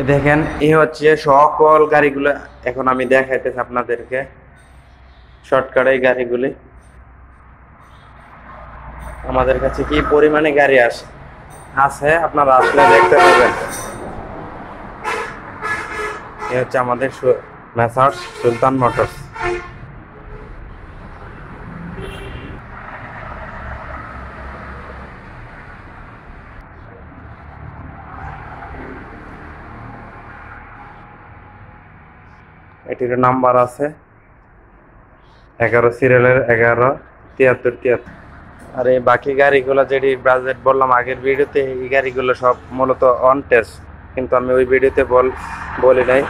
দেখেন এই হচ্ছে সকল গাড়িগুলো। এখন আমি দেখাইতেছি আপনাদেরকে শর্টকাট এই গাড়িগুলি আমাদের কাছে কি পরিমাণে গাড়ি আছে আপনারা আসলে দেখতে পাবেন। এই হচ্ছে আমাদের মেসার্স সুলতান মোটরস। এটির নাম্বার আছে 11 সিরিয়ালের 11-73-73। আর এই বাকি গাড়িগুলো যেটি বাজেট বললাম আগের ভিডিওতে, এই গাড়িগুলো সব মূলত অন টেস্ট, কিন্তু আমি ওই ভিডিওতে বলি নাই,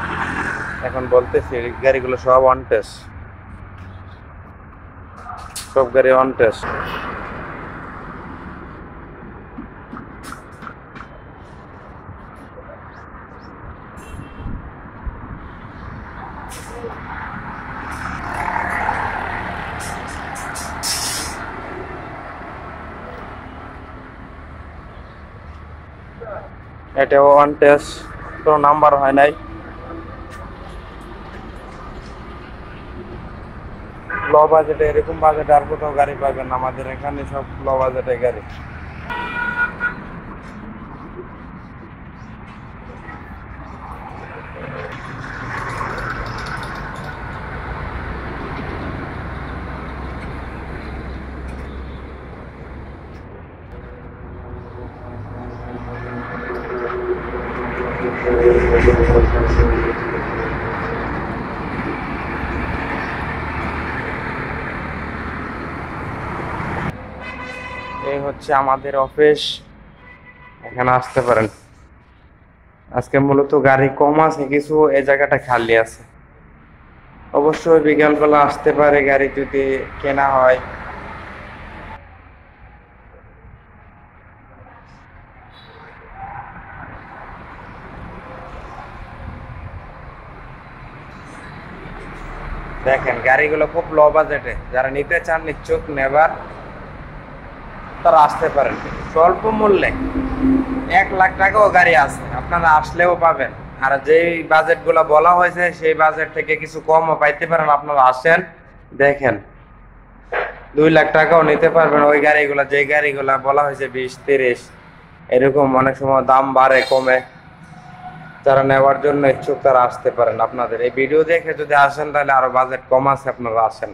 এখন বলতেছি এই গাড়িগুলো সব অন টেস্ট, সব গাড়ি অন টেস্ট। এটাও অন টেস্ট, কোনো নাম্বার হয় নাই। লো বাজেটে এরকম বাজেটে আর কোথাও গাড়ি পাবেন না, আমাদের এখানে সব লো বাজেটে গাড়ি। এই হচ্ছে আমাদের অফিস, এখানে আসতে পারেন। আজকে মূলত গাড়ি কম আছে কিছু, এই জায়গাটা খালি আছে। অবশ্যই বিকালবেলা আসতে পারে গাড়ি যদি কেনা হয়। দেখেন গাড়িগুলো খুব লো বাজেটে, যারা নিতে চান নিশ্চুক নেবার তারা আসতে পারেন স্বল্প মূল্যে। 1 লাখ টাকাও গাড়ি আছে, আপনারা আসলেও পাবেন। আর যেই বাজেট গুলো বলা হয়েছে সেই বাজেট থেকে কিছু কমও পাইতে পারেন। আপনারা আসেন দেখেন, 2 লাখ টাকাও নিতে পারবেন ওই গাড়িগুলা। যে গাড়িগুলা বলা হয়েছে 20-30, এরকম অনেক সময় দাম বাড়ে কমে। যারা নেওয়ার জন্য ইচ্ছুক তারা আসতে পারেন। আপনাদের এই ভিডিও দেখে যদি আসেন তাহলে আরো বাজেট কম আছে, আপনারা আসেন।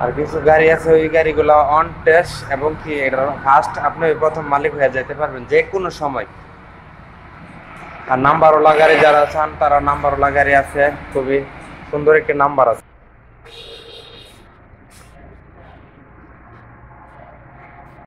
আর কিছু গাড়ি আছে ওই গাড়িগুলো অন টেস্ট, এবং কি এটা ফার্স্ট আপনি প্রথম মালিক হয়ে যেতে পারবেন যে কোনো সময়। আর নাম্বারওয়ালা গাড়ি যারা চান তারা নাম্বারওয়ালা গাড়ি আছে, খুবই সুন্দর একটি নাম্বার আছে।